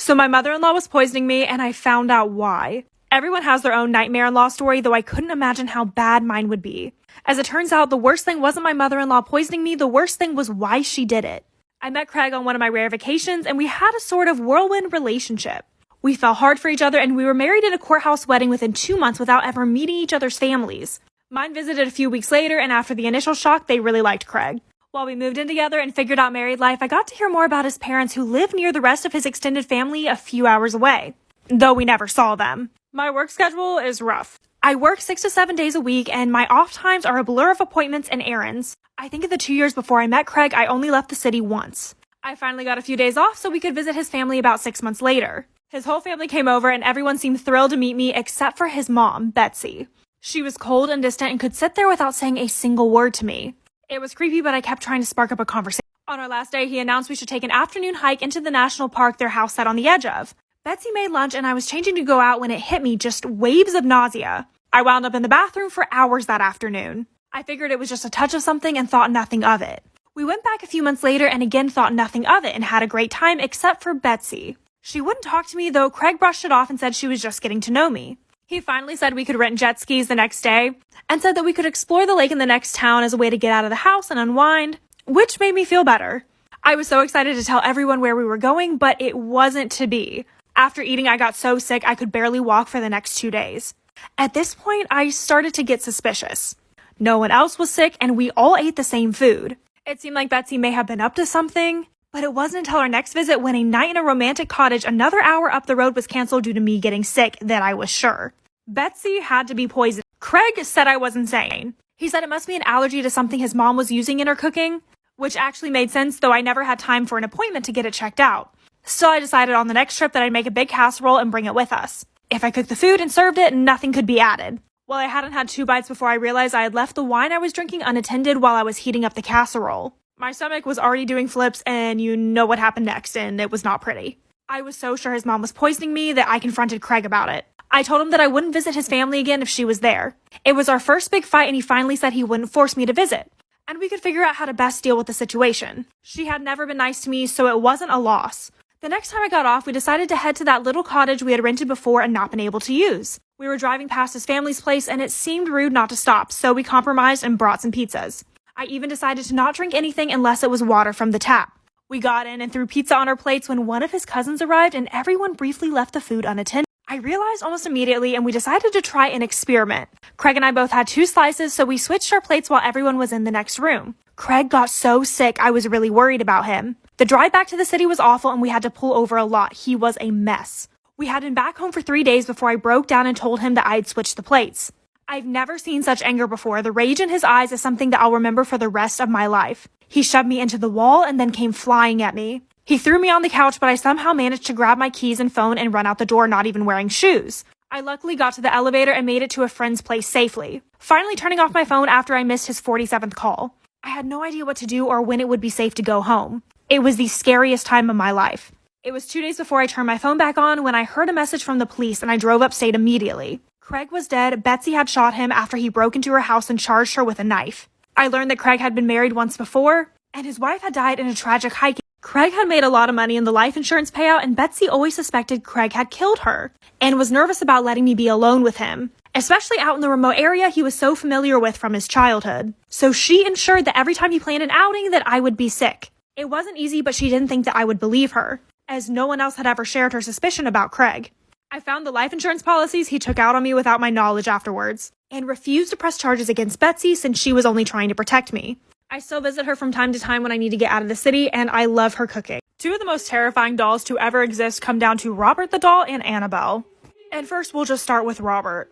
So my mother-in-law was poisoning me, and I found out why. Everyone has their own nightmare-in-law story, though I couldn't imagine how bad mine would be. As it turns out, the worst thing wasn't my mother-in-law poisoning me, the worst thing was why she did it. I met Craig on one of my rare vacations, and we had a sort of whirlwind relationship. We fell hard for each other, and we were married in a courthouse wedding within 2 months without ever meeting each other's families. Mine visited a few weeks later, and after the initial shock, they really liked Craig. While we moved in together and figured out married life, I got to hear more about his parents who live near the rest of his extended family a few hours away, though we never saw them. My work schedule is rough. I work 6 to 7 days a week, and my off times are a blur of appointments and errands. I think in the 2 years before I met Craig, I only left the city once. I finally got a few days off so we could visit his family about 6 months later. His whole family came over, and everyone seemed thrilled to meet me except for his mom, Betsy. She was cold and distant and could sit there without saying a single word to me. It was creepy, but I kept trying to spark up a conversation. On our last day, he announced we should take an afternoon hike into the national park their house sat on the edge of. Betsy made lunch, and I was changing to go out when it hit me, just waves of nausea. I wound up in the bathroom for hours that afternoon. I figured it was just a touch of something and thought nothing of it. We went back a few months later and again thought nothing of it and had a great time except for Betsy. She wouldn't talk to me, though Craig brushed it off and said she was just getting to know me. He finally said we could rent jet skis the next day and said that we could explore the lake in the next town as a way to get out of the house and unwind, which made me feel better. I was so excited to tell everyone where we were going, but it wasn't to be. After eating, I got so sick I could barely walk for the next 2 days. At this point, I started to get suspicious. No one else was sick, and we all ate the same food. It seemed like Betsy may have been up to something, but it wasn't until our next visit when a night in a romantic cottage another hour up the road was canceled due to me getting sick that I was sure. Betsy had to be poisoned. Craig said I was insane. He said it must be an allergy to something his mom was using in her cooking, which actually made sense, though I never had time for an appointment to get it checked out. So I decided on the next trip that I'd make a big casserole and bring it with us. If I cooked the food and served it, nothing could be added. Well, I hadn't had 2 bites before I realized I had left the wine I was drinking unattended while I was heating up the casserole. My stomach was already doing flips, and you know what happened next, and it was not pretty. I was so sure his mom was poisoning me that I confronted Craig about it. I told him that I wouldn't visit his family again if she was there. It was our first big fight, and he finally said he wouldn't force me to visit, and we could figure out how to best deal with the situation. She had never been nice to me, so it wasn't a loss. The next time I got off, we decided to head to that little cottage we had rented before and not been able to use. We were driving past his family's place, and it seemed rude not to stop, so we compromised and brought some pizzas. I even decided to not drink anything unless it was water from the tap. We got in and threw pizza on our plates when one of his cousins arrived, and everyone briefly left the food unattended. I realized almost immediately, and we decided to try an experiment. Craig and I both had 2 slices, so we switched our plates while everyone was in the next room. Craig got so sick, I was really worried about him. The drive back to the city was awful, and we had to pull over a lot. He was a mess. We had been back home for 3 days before I broke down and told him that I'd switched the plates. I've never seen such anger before. The rage in his eyes is something that I'll remember for the rest of my life. He shoved me into the wall and then came flying at me. He threw me on the couch, but I somehow managed to grab my keys and phone and run out the door, not even wearing shoes. I luckily got to the elevator and made it to a friend's place safely, finally turning off my phone after I missed his 47th call. I had no idea what to do or when it would be safe to go home. It was the scariest time of my life. It was 2 days before I turned my phone back on when I heard a message from the police, and I drove upstate immediately. Craig was dead. Betsy had shot him after he broke into her house and charged her with a knife. I learned that Craig had been married once before, and his wife had died in a tragic hike. Craig had made a lot of money in the life insurance payout, and Betsy always suspected Craig had killed her and was nervous about letting me be alone with him, especially out in the remote area he was so familiar with from his childhood. So she ensured that every time he planned an outing that I would be sick. It wasn't easy, but she didn't think that I would believe her, as no one else had ever shared her suspicion about Craig. I found the life insurance policies he took out on me without my knowledge afterwards, and refused to press charges against Betsy since she was only trying to protect me. I still visit her from time to time when I need to get out of the city, and I love her cooking. 2 of the most terrifying dolls to ever exist come down to Robert the doll and Annabelle. And first, we'll just start with Robert.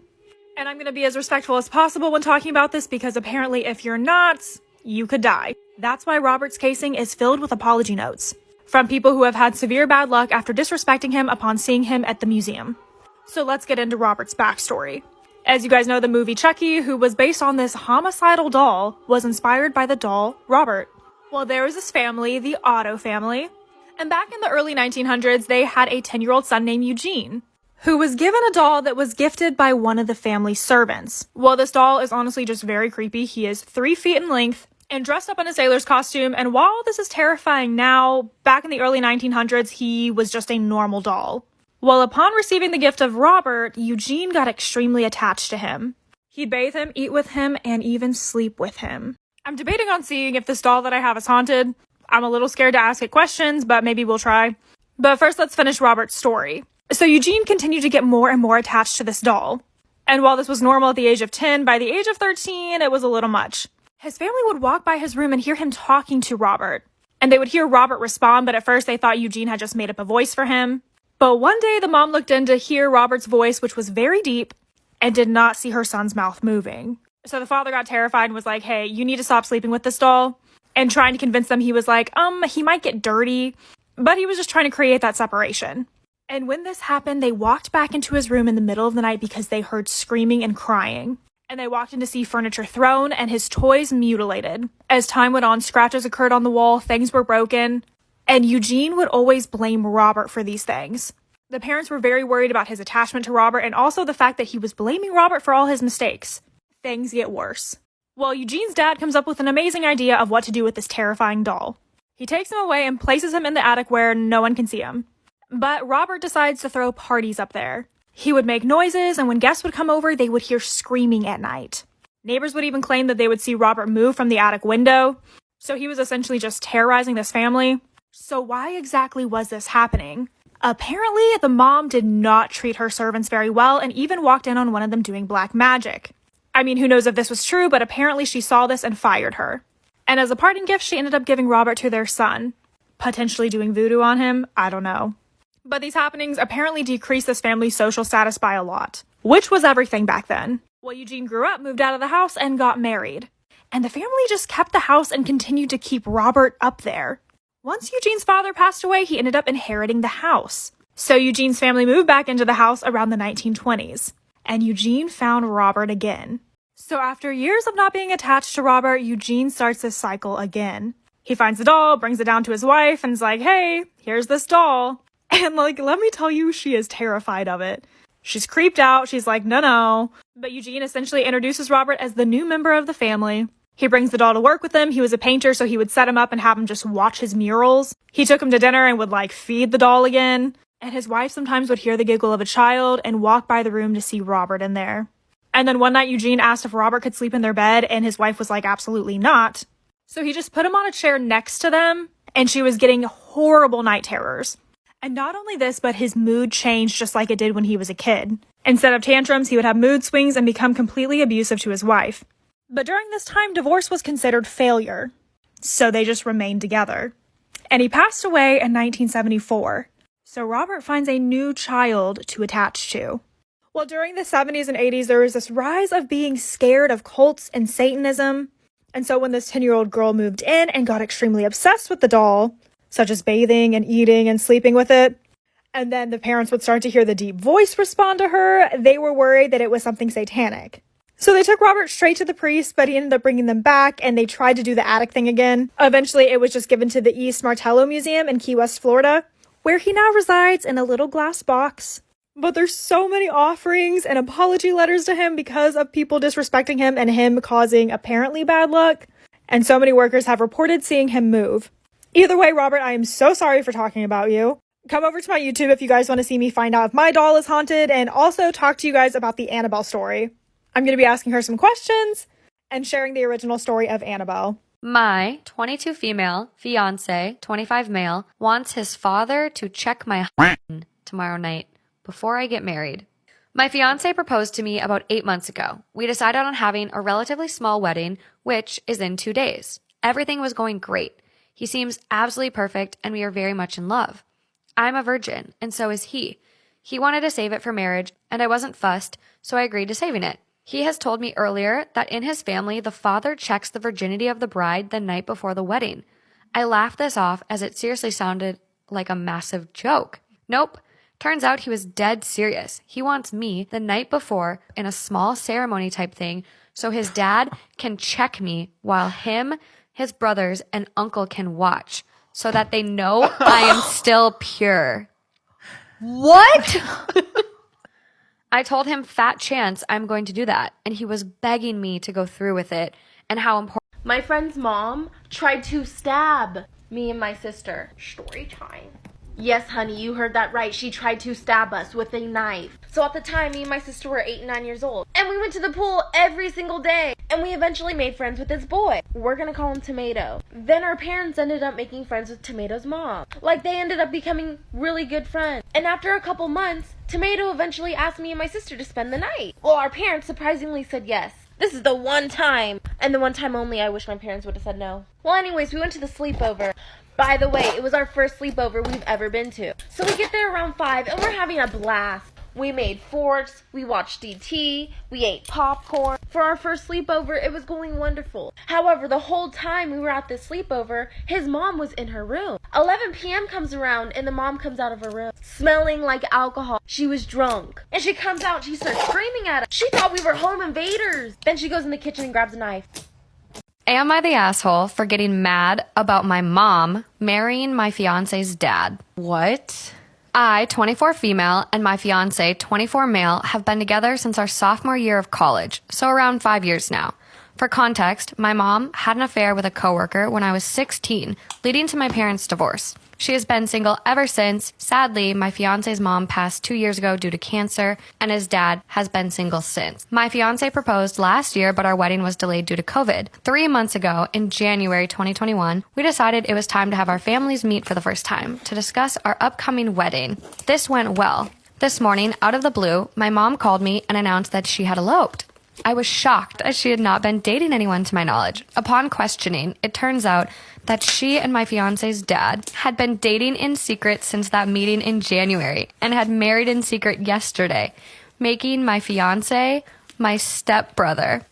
And I'm going to be as respectful as possible when talking about this because apparently if you're not, you could die. That's why Robert's casing is filled with apology notes from people who have had severe bad luck after disrespecting him upon seeing him at the museum. So let's get into Robert's backstory. As you guys know, the movie Chucky, who was based on this homicidal doll, was inspired by the doll Robert. Well, there was this family, the Otto family, and back in the early 1900s, they had a 10-year-old son named Eugene, who was given a doll that was gifted by one of the family servants. Well, this doll is honestly just very creepy. He is 3 feet in length, and dressed up in a sailor's costume. And while this is terrifying now, back in the early 1900s, he was just a normal doll. Well, upon receiving the gift of Robert, Eugene got extremely attached to him. He'd bathe him, eat with him, and even sleep with him. I'm debating on seeing if this doll that I have is haunted. I'm a little scared to ask it questions, but maybe we'll try. But first, let's finish Robert's story. So Eugene continued to get more and more attached to this doll. And while this was normal at the age of 10, by the age of 13, it was a little much. His family would walk by his room and hear him talking to Robert. And they would hear Robert respond, but at first they thought Eugene had just made up a voice for him. But one day the mom looked in to hear Robert's voice, which was very deep, and did not see her son's mouth moving. So the father got terrified and was like, hey, you need to stop sleeping with this doll. And trying to convince them, he was like, he might get dirty. But he was just trying to create that separation. And when this happened, they walked back into his room in the middle of the night because they heard screaming and crying. And they walked in to see furniture thrown and his toys mutilated. As time went on, scratches occurred on the wall, things were broken. And Eugene would always blame Robert for these things. The parents were very worried about his attachment to Robert and also the fact that he was blaming Robert for all his mistakes. Things get worse. Well, Eugene's dad comes up with an amazing idea of what to do with this terrifying doll. He takes him away and places him in the attic where no one can see him. But Robert decides to throw parties up there. He would make noises, and when guests would come over, they would hear screaming at night. Neighbors would even claim that they would see Robert move from the attic window. So he was essentially just terrorizing this family. So why exactly was this happening? Apparently, the mom did not treat her servants very well and even walked in on one of them doing black magic. I mean, who knows if this was true, but apparently she saw this and fired her. And as a parting gift, she ended up giving Robert to their son. Potentially doing voodoo on him? I don't know. But these happenings apparently decreased this family's social status by a lot, which was everything back then. Well, Eugene grew up, moved out of the house, and got married. And the family just kept the house and continued to keep Robert up there. Once Eugene's father passed away, he ended up inheriting the house. So Eugene's family moved back into the house around the 1920s. And Eugene found Robert again. So after years of not being attached to Robert, Eugene starts this cycle again. He finds the doll, brings it down to his wife, and is like, hey, here's this doll. And let me tell you, she is terrified of it. She's creeped out. She's like, no. But Eugene essentially introduces Robert as the new member of the family. He brings the doll to work with him. He was a painter, so he would set him up and have him just watch his murals. He took him to dinner and would feed the doll again. And his wife sometimes would hear the giggle of a child and walk by the room to see Robert in there. And then one night Eugene asked if Robert could sleep in their bed, and his wife was like, absolutely not. So he just put him on a chair next to them, and she was getting horrible night terrors. And not only this, but his mood changed just like it did when he was a kid. Instead of tantrums, he would have mood swings and become completely abusive to his wife. But during this time, divorce was considered failure. So they just remained together. And he passed away in 1974. So Robert finds a new child to attach to. Well, during the 70s and 80s, there was this rise of being scared of cults and Satanism. And so when this 10-year-old girl moved in and got extremely obsessed with the doll, such as bathing and eating and sleeping with it, and then the parents would start to hear the deep voice respond to her, they were worried that it was something satanic. So they took Robert straight to the priest, but he ended up bringing them back, and they tried to do the attic thing again. Eventually, it was just given to the East Martello Museum in Key West, Florida, where he now resides in a little glass box. But there's so many offerings and apology letters to him because of people disrespecting him and him causing apparently bad luck. And so many workers have reported seeing him move. Either way, Robert, I am so sorry for talking about you. Come over to my YouTube if you guys want to see me find out if my doll is haunted, and also talk to you guys about the Annabelle story. I'm going to be asking her some questions and sharing the original story of Annabelle. My 22 female, fiance, 25 male, wants his father to check my tomorrow night before I get married. My fiance proposed to me about 8 months ago. We decided on having a relatively small wedding, which is in 2 days. Everything was going great. He seems absolutely perfect, and we are very much in love. I'm a virgin, and so is he. He wanted to save it for marriage, and I wasn't fussed, so I agreed to saving it. He has told me earlier that in his family, the father checks the virginity of the bride the night before the wedding. I laughed this off as it seriously sounded like a massive joke. Nope. Turns out he was dead serious. He wants me the night before in a small ceremony type thing so his dad can check me while him, his brothers, and uncle can watch so that they know I am still pure. What? I told him fat chance I'm going to do that, and he was begging me to go through with it and how important. My friend's mom tried to stab me and my sister. Storytime. Yes, honey, you heard that right. She tried to stab us with a knife. So at the time, me and my sister were 8 and 9 years old. And we went to the pool every single day. And we eventually made friends with this boy. We're gonna call him Tomato. Then our parents ended up making friends with Tomato's mom. Like, they ended up becoming really good friends. And after a couple months, Tomato eventually asked me and my sister to spend the night. Well, our parents surprisingly said yes. This is the one time, and the one time only, I wish my parents would have said no. Well, anyways, we went to the sleepover. By the way, it was our first sleepover we've ever been to. So we get there around 5, and we're having a blast. We made forts, we watched DT, we ate popcorn. For our first sleepover, it was going wonderful. However, the whole time we were at this sleepover, his mom was in her room. 11 p.m. comes around, and the mom comes out of her room, smelling like alcohol. She was drunk. And she comes out, she starts screaming at us. She thought we were home invaders. Then she goes in the kitchen and grabs a knife. Am I the asshole for getting mad about my mom marrying my fiance's dad? What? I, 24 female, and my fiance, 24 male, have been together since our sophomore year of college, so around 5 years now. For context, my mom had an affair with a coworker when I was 16, leading to my parents' divorce. She has been single ever since. Sadly, my fiance's mom passed 2 years ago due to cancer, and his dad has been single since. My fiance proposed last year, but our wedding was delayed due to COVID. 3 months ago, in January 2021, we decided it was time to have our families meet for the first time to discuss our upcoming wedding. This went well. This morning, out of the blue, my mom called me and announced that she had eloped. I was shocked as she had not been dating anyone to my knowledge. Upon questioning, it turns out that she and my fiance's dad had been dating in secret since that meeting in January and had married in secret yesterday, making my fiance my stepbrother.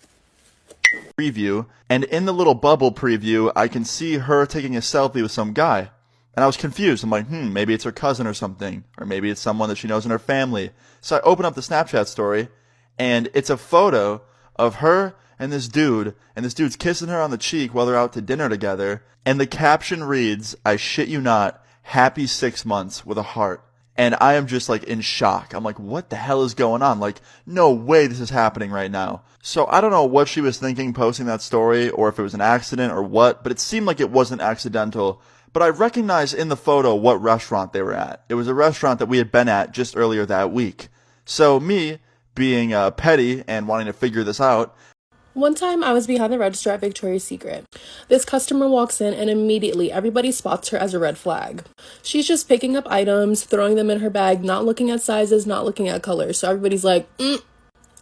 Preview, and in the little bubble preview, I can see her taking a selfie with some guy. And I was confused. I'm like, maybe it's her cousin or something, or maybe it's someone that she knows in her family. So I open up the Snapchat story, and it's a photo of her and this dude's kissing her on the cheek while they're out to dinner together, and the caption reads, I shit you not, happy 6 months, with a heart. And I am just like in shock. I'm like, what the hell is going on? Like, no way this is happening right now. So I don't know what she was thinking posting that story, or if it was an accident or what, but it seemed like it wasn't accidental. But I recognized in the photo what restaurant they were at. It was a restaurant that we had been at just earlier that week. So me, being petty and wanting to figure this out. One time I was behind the register at Victoria's Secret. This customer walks in and immediately everybody spots her as a red flag. She's just picking up items, throwing them in her bag, not looking at sizes, not looking at colors. So everybody's like,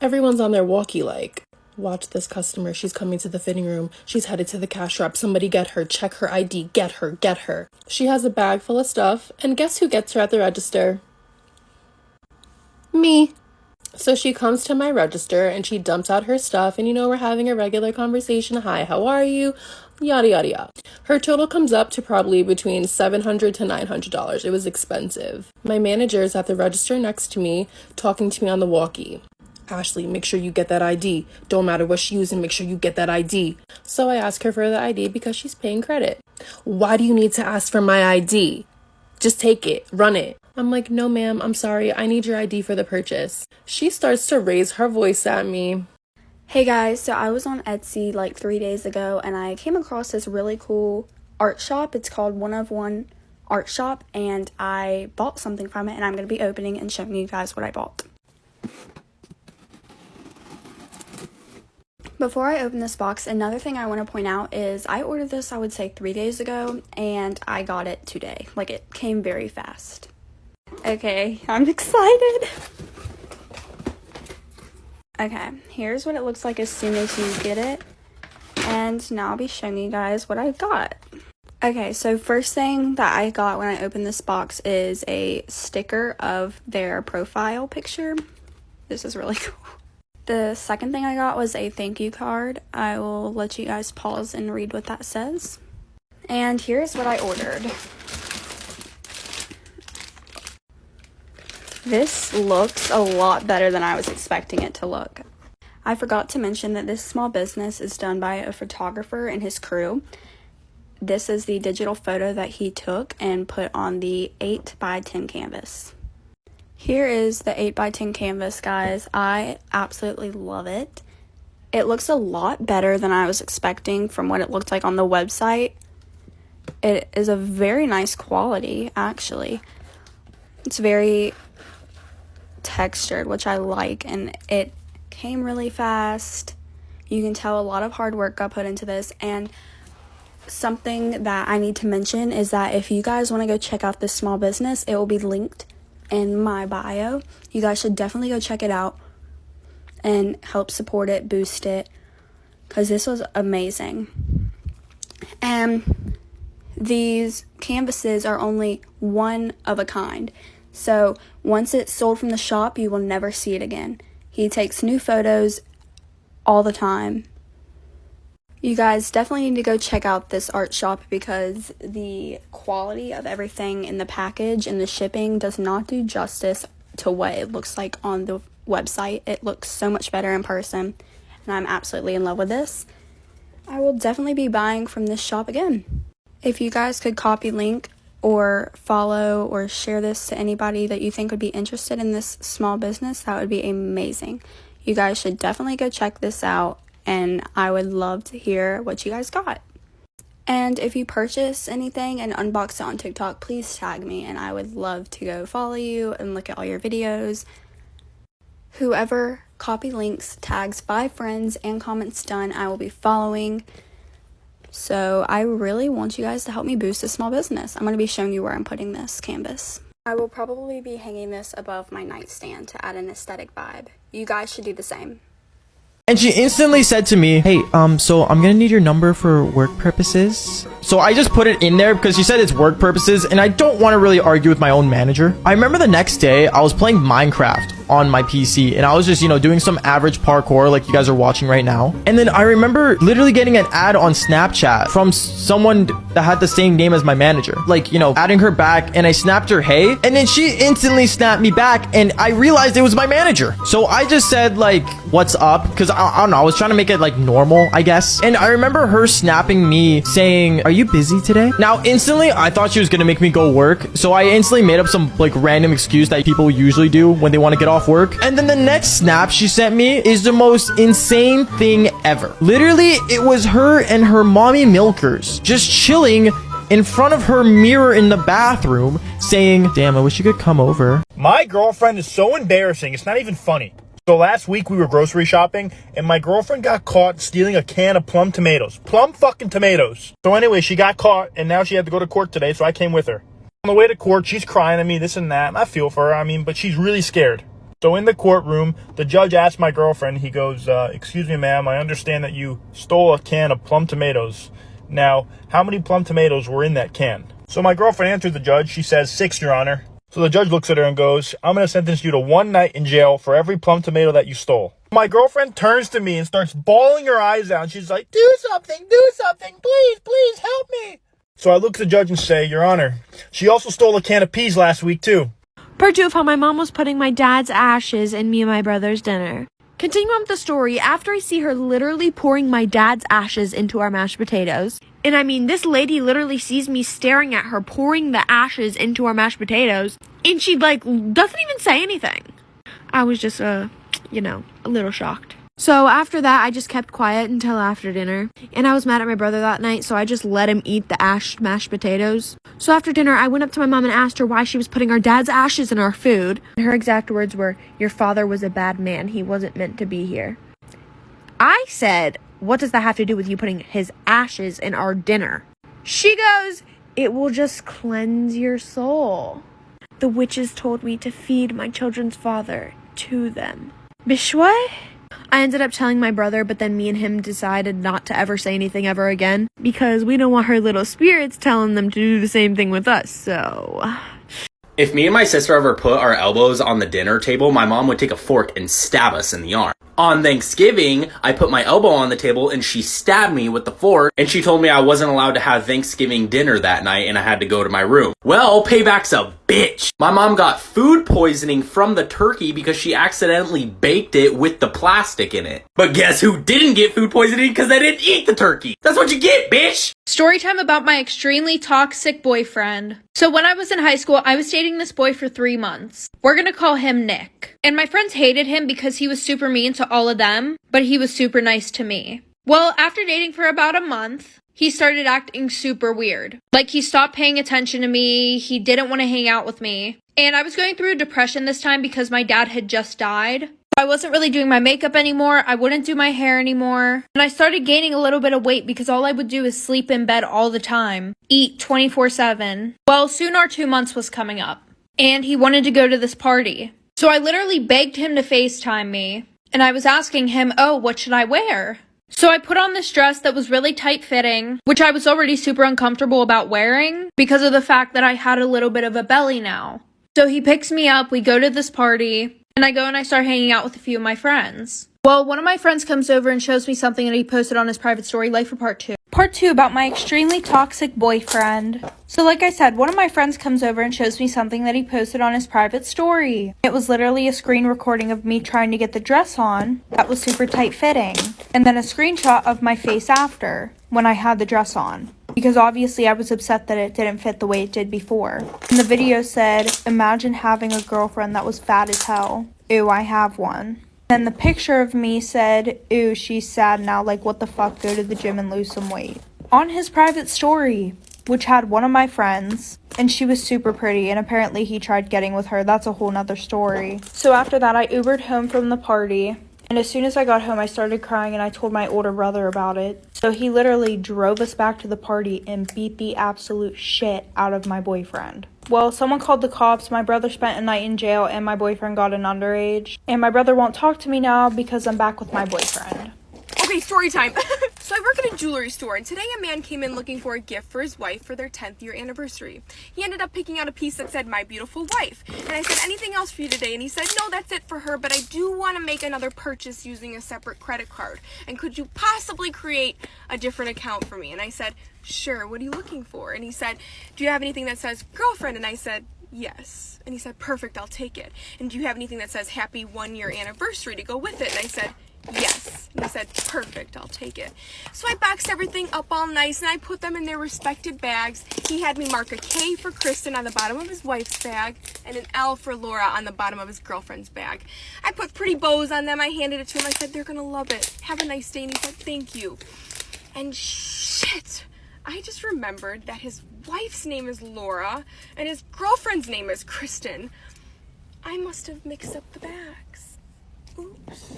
Everyone's on their walkie like, watch this customer. She's coming to the fitting room. She's headed to the cash wrap. Somebody get her. Check her ID. Get her. Get her. She has a bag full of stuff. And guess who gets her at the register? Me. So she comes to my register and she dumps out her stuff, and we're having a regular conversation. Hi, how are you? Yada, yada, yada. Her total comes up to probably between $700 to $900. It was expensive. My manager is at the register next to me, talking to me on the walkie. Ashley, make sure you get that ID. Don't matter what she's using, make sure you get that ID. So I ask her for the ID because she's paying credit. Why do you need to ask for my ID? Just take it, run it. I'm like, no ma'am, I'm sorry, I need your ID for the purchase. She starts to raise her voice at me. Hey guys, so I was on Etsy like 3 days ago and I came across this really cool art shop. It's called One of One Art Shop, and I bought something from it, and I'm going to be opening and showing you guys what I bought. Before I open this box, another thing I want to point out is I ordered this, I would say 3 days ago, and I got it today. Like, it came very fast. Okay, I'm excited. Okay, here's what it looks like as soon as you get it. And now I'll be showing you guys what I got. Okay, so first thing that I got when I opened this box is a sticker of their profile picture. This is really cool. The second thing I got was a thank you card. I will let you guys pause and read what that says. And here's what I ordered. This looks a lot better than I was expecting it to look. I forgot to mention that this small business is done by a photographer and his crew. This is the digital photo that he took and put on the 8x10 canvas. Here is the 8x10 canvas, guys. I absolutely love it. It looks a lot better than I was expecting from what it looked like on the website. It is a very nice quality, actually. It's very textured, which I like, and it came really fast. You can tell a lot of hard work got put into this, and something that I need to mention is that if you guys want to go check out this small business, it will be linked in my bio. You guys should definitely go check it out and help support it, boost it, because this was amazing. And these canvases are only one of a kind. So once it's sold from the shop, you will never see it again. He takes new photos all the time. You guys definitely need to go check out this art shop because the quality of everything in the package and the shipping does not do justice to what it looks like on the website. It looks so much better in person, and I'm absolutely in love with this. I will definitely be buying from this shop again. If you guys could copy link or follow or share this to anybody that you think would be interested in this small business, that would be amazing. You guys should definitely go check this out, and I would love to hear what you guys got. And if you purchase anything and unbox it on TikTok, please tag me, and I would love to go follow you and look at all your videos. Whoever copy links, tags 5 friends, and comments done, I will be following. So I really want you guys to help me boost a small business. I'm going to be showing you where I'm putting this canvas. I will probably be hanging this above my nightstand to add an aesthetic vibe. You guys should do the same. And she instantly said to me, hey, so I'm gonna need your number for work purposes. So I just put it in there because she said it's work purposes, and I don't want to really argue with my own manager. I remember the next day I was playing Minecraft on my PC, and I was just, doing some average parkour like you guys are watching right now. And then I remember literally getting an ad on Snapchat from someone that had the same name as my manager. Like, adding her back, and I snapped her, hey, and then she instantly snapped me back, and I realized it was my manager. So I just said, like, what's up? Because I don't know, I was trying to make it like normal, I guess. And I remember her snapping me saying, are you busy today? Now, instantly, I thought she was gonna make me go work. So I instantly made up some like random excuse that people usually do when they want to get off work. And then the next snap she sent me is the most insane thing ever. Literally, it was her and her mommy milkers just chilling in front of her mirror in the bathroom saying, damn, I wish you could come over. My girlfriend is so embarrassing, it's not even funny. So last week we were grocery shopping, and my girlfriend got caught stealing a can of plum tomatoes. Plum fucking tomatoes. So anyway, she got caught, and now she had to go to court today, so I came with her. On the way to court, she's crying at me, this and that, and I feel for her, but she's really scared. So in the courtroom, the judge asked my girlfriend, he goes, excuse me, ma'am, I understand that you stole a can of plum tomatoes. Now, how many plum tomatoes were in that can? So my girlfriend answered the judge, she says, 6, Your Honor. So the judge looks at her and goes, I'm going to sentence you to 1 night in jail for every plum tomato that you stole. My girlfriend turns to me and starts bawling her eyes out. And she's like, do something, please help me. So I look at the judge and say, Your Honor, she also stole a can of peas last week too. Part 2 of how my mom was putting my dad's ashes in me and my brother's dinner. Continuing on with the story, after I see her literally pouring my dad's ashes into our mashed potatoes, and this lady literally sees me staring at her pouring the ashes into our mashed potatoes, and she doesn't even say anything. I was just, a little shocked. So after that, I just kept quiet until after dinner, and I was mad at my brother that night, so I just let him eat the mashed potatoes. So after dinner, I went up to my mom and asked her why she was putting our dad's ashes in our food. Her exact words were, your father was a bad man. He wasn't meant to be here. I said, what does that have to do with you putting his ashes in our dinner? She goes, it will just cleanse your soul. The witches told me to feed my children's father to them. Bishwe? I ended up telling my brother, but then me and him decided not to ever say anything ever again because we don't want her little spirits telling them to do the same thing with us, so... If me and my sister ever put our elbows on the dinner table, my mom would take a fork and stab us in the arm. On Thanksgiving, I put my elbow on the table and she stabbed me with the fork, and she told me I wasn't allowed to have Thanksgiving dinner that night and I had to go to my room. Well, payback's a bitch. My mom got food poisoning from the turkey because she accidentally baked it with the plastic in it. But guess who didn't get food poisoning because they didn't eat the turkey? That's what you get, bitch! Storytime about my extremely toxic boyfriend. So when I was in high school, I was dating this boy for 3 months. We're gonna call him Nick. And my friends hated him because he was super mean, so to all of them, but he was super nice to me. Well, after dating for about a month, he started acting super weird. Like, he stopped paying attention to me, he didn't want to hang out with me. And I was going through a depression this time because my dad had just died. I wasn't really doing my makeup anymore, I wouldn't do my hair anymore. And I started gaining a little bit of weight because all I would do is sleep in bed all the time. Eat 24/7. Well, soon our 2 months was coming up. And he wanted to go to this party. So I literally begged him to FaceTime me. And I was asking him, oh, what should I wear? So I put on this dress that was really tight fitting, which I was already super uncomfortable about wearing because of the fact that I had a little bit of a belly now. So he picks me up, we go to this party, and I go and I start hanging out with a few of my friends. Well, one of my friends comes over and shows me something that he posted on his private story, Life for Part 2. Part 2 about my extremely toxic boyfriend. So like I said, one of my friends comes over and shows me something that he posted on his private story. It was literally a screen recording of me trying to get the dress on that was super tight fitting. And then a screenshot of my face after when I had the dress on. Because obviously I was upset that it didn't fit the way it did before. And the video said, imagine having a girlfriend that was fat as hell. Ew, I have one. Then the picture of me said, ew, she's sad now, like what the fuck, go to the gym and lose some weight. On his private story, which had one of my friends, and she was super pretty, and apparently he tried getting with her. That's a whole nother story. So after that, I Ubered home from the party, and as soon as I got home, I started crying and I told my older brother about it. So he literally drove us back to the party and beat the absolute shit out of my boyfriend. Well, someone called the cops, my brother spent a night in jail, and my boyfriend got an underage. And my brother won't talk to me now because I'm back with my boyfriend. Okay, story time. So I work at a jewelry store, and today a man came in looking for a gift for his wife for their 10th year anniversary. He ended up picking out a piece that said, my beautiful wife. And I said, anything else for you today? And he said, no, that's it for her, but I do want to make another purchase using a separate credit card. And could you possibly create a different account for me? And I said, sure, what are you looking for? And he said, do you have anything that says girlfriend? And I said, yes. And he said, perfect, I'll take it. And do you have anything that says happy 1 year anniversary to go with it? And I said, yes. And he said, perfect, I'll take it. So I boxed everything up all nice and I put them in their respected bags. He had me mark a K for Kristen on the bottom of his wife's bag and an L for Laura on the bottom of his girlfriend's bag. I put pretty bows on them. I handed it to him. I said, they're gonna love it. Have a nice day. And he said, thank you. And shit, I just remembered that his wife's name is Laura and his girlfriend's name is Kristen. I must have mixed up the bags. Oops.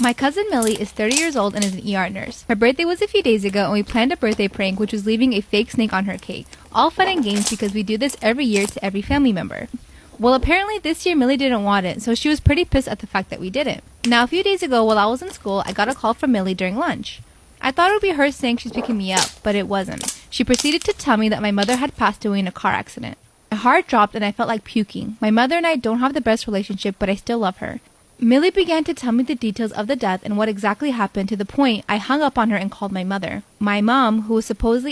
My cousin Millie is 30 years old and is an ER nurse. Her birthday was a few days ago and we planned a birthday prank which was leaving a fake snake on her cake. All fun and games because we do this every year to every family member. Well, apparently this year Millie didn't want it, so she was pretty pissed at the fact that we didn't. Now, a few days ago while I was in school, I got a call from Millie during lunch. I thought it would be her saying she's picking me up, but it wasn't. She proceeded to tell me that my mother had passed away in a car accident. My heart dropped and I felt like puking. My mother and I don't have the best relationship, but I still love her. Millie began to tell me the details of the death and what exactly happened to the point I hung up on her and called my mother. My mom, who was supposedly